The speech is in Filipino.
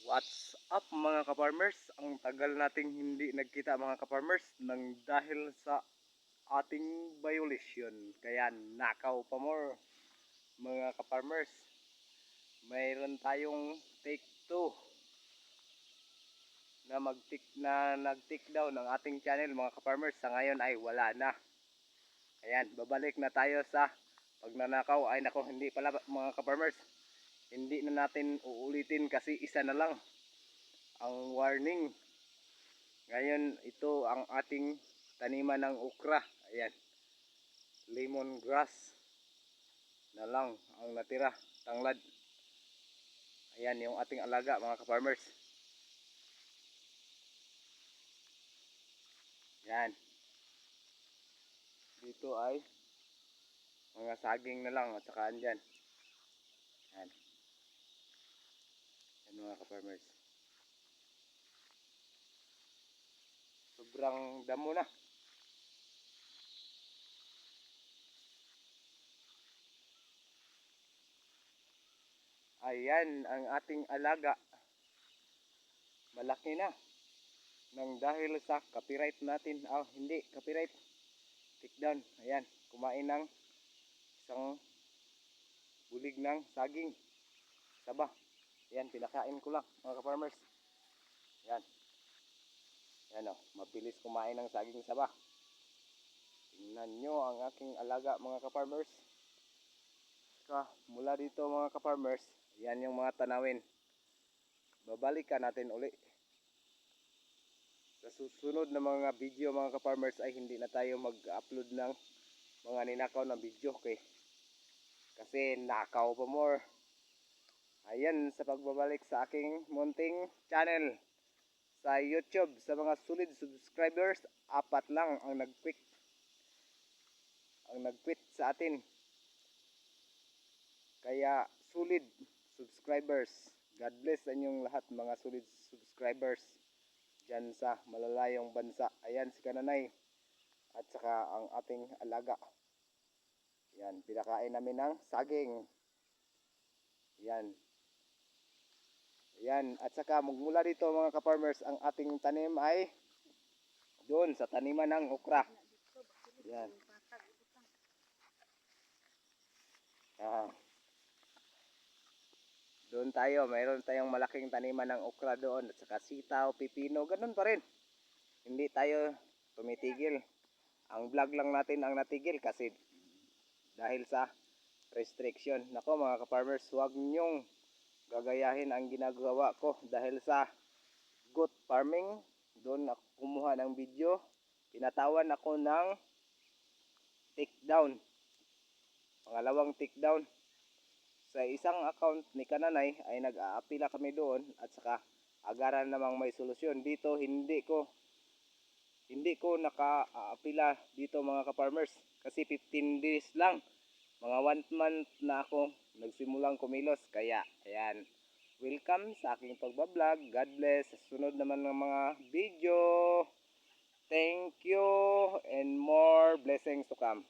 What's up mga ka-farmers? Ang tagal nating hindi nagkita mga ka-farmers nang dahil sa ating violation. Kaya nakaw pa more mga ka-farmers. Mayroon tayong take 2 na nag-take down ng ating channel mga ka-farmers. Sa ngayon ay wala na. Ayan, babalik na tayo sa pagnanakaw. Ay nako, hindi pala mga ka-farmers. Hindi na natin uulitin kasi isa na lang ang warning. Ngayon ito ang ating taniman ng okra. Ayan, lemongrass na lang ang natira, tanglad. Ayan yung ating alaga mga ka-farmers. Yan, dito ay mga saging na lang at saka andyan. Yan, yan mga ka-farmers. Sobrang damo na. Ayan ang ating alaga. Malaki na. Nang dahil sa copyright natin. Hindi, copyright. Take down. Ayan, kumain ng isang bulig ng saging. Saba. Ayan, pinakain ko lang mga ka-farmers. Ayan. Ayan o, mabilis kumain ng saging saba. Tingnan nyo ang aking alaga mga ka-farmers. Mula dito mga ka-farmers, yan yung mga tanawin. Babalikan natin uli. Sa susunod na mga video mga ka-farmers ay hindi na tayo mag-upload ng mga ninakaw na video. Okay? Kasi nakaw pa more. Ayan, sa pagbabalik sa aking munting channel sa YouTube. Sa mga solid subscribers, 4 lang ang nag-quit sa atin. Kaya solid subscribers, God bless sa inyong lahat mga solid subscribers dyan sa malalayong bansa. Ayan si Kananay at saka ang ating alaga. Yan, pinakain namin ng saging. Yan. Yan, at saka magmula dito mga ka-farmers, ang ating tanim ay doon sa taniman ng okra. Yan. Doon tayo, mayroon tayong malaking taniman ng okra doon at saka sitaw, pipino, ganun pa rin. Hindi tayo tumitigil. Ang vlog lang natin ang natigil kasi dahil sa restriction. Nako mga ka-farmers, huwag nyong gagayahin ang ginagawa ko dahil sa goat farming. Doon ako kumuha ng video. Pinatawan ako ng takedown. Pangalawang takedown. Sa isang account ni Kananay ay nag-aapila kami doon at saka agaran namang may solusyon. Dito hindi ko naka-aapila dito mga ka-farmers kasi 15 days lang. Mga 1 month na ako nagsimulang kumilos. Kaya ayan, welcome sa aking pagbablog. God bless. Sa sunod naman ng mga video. Thank you and more blessings to come.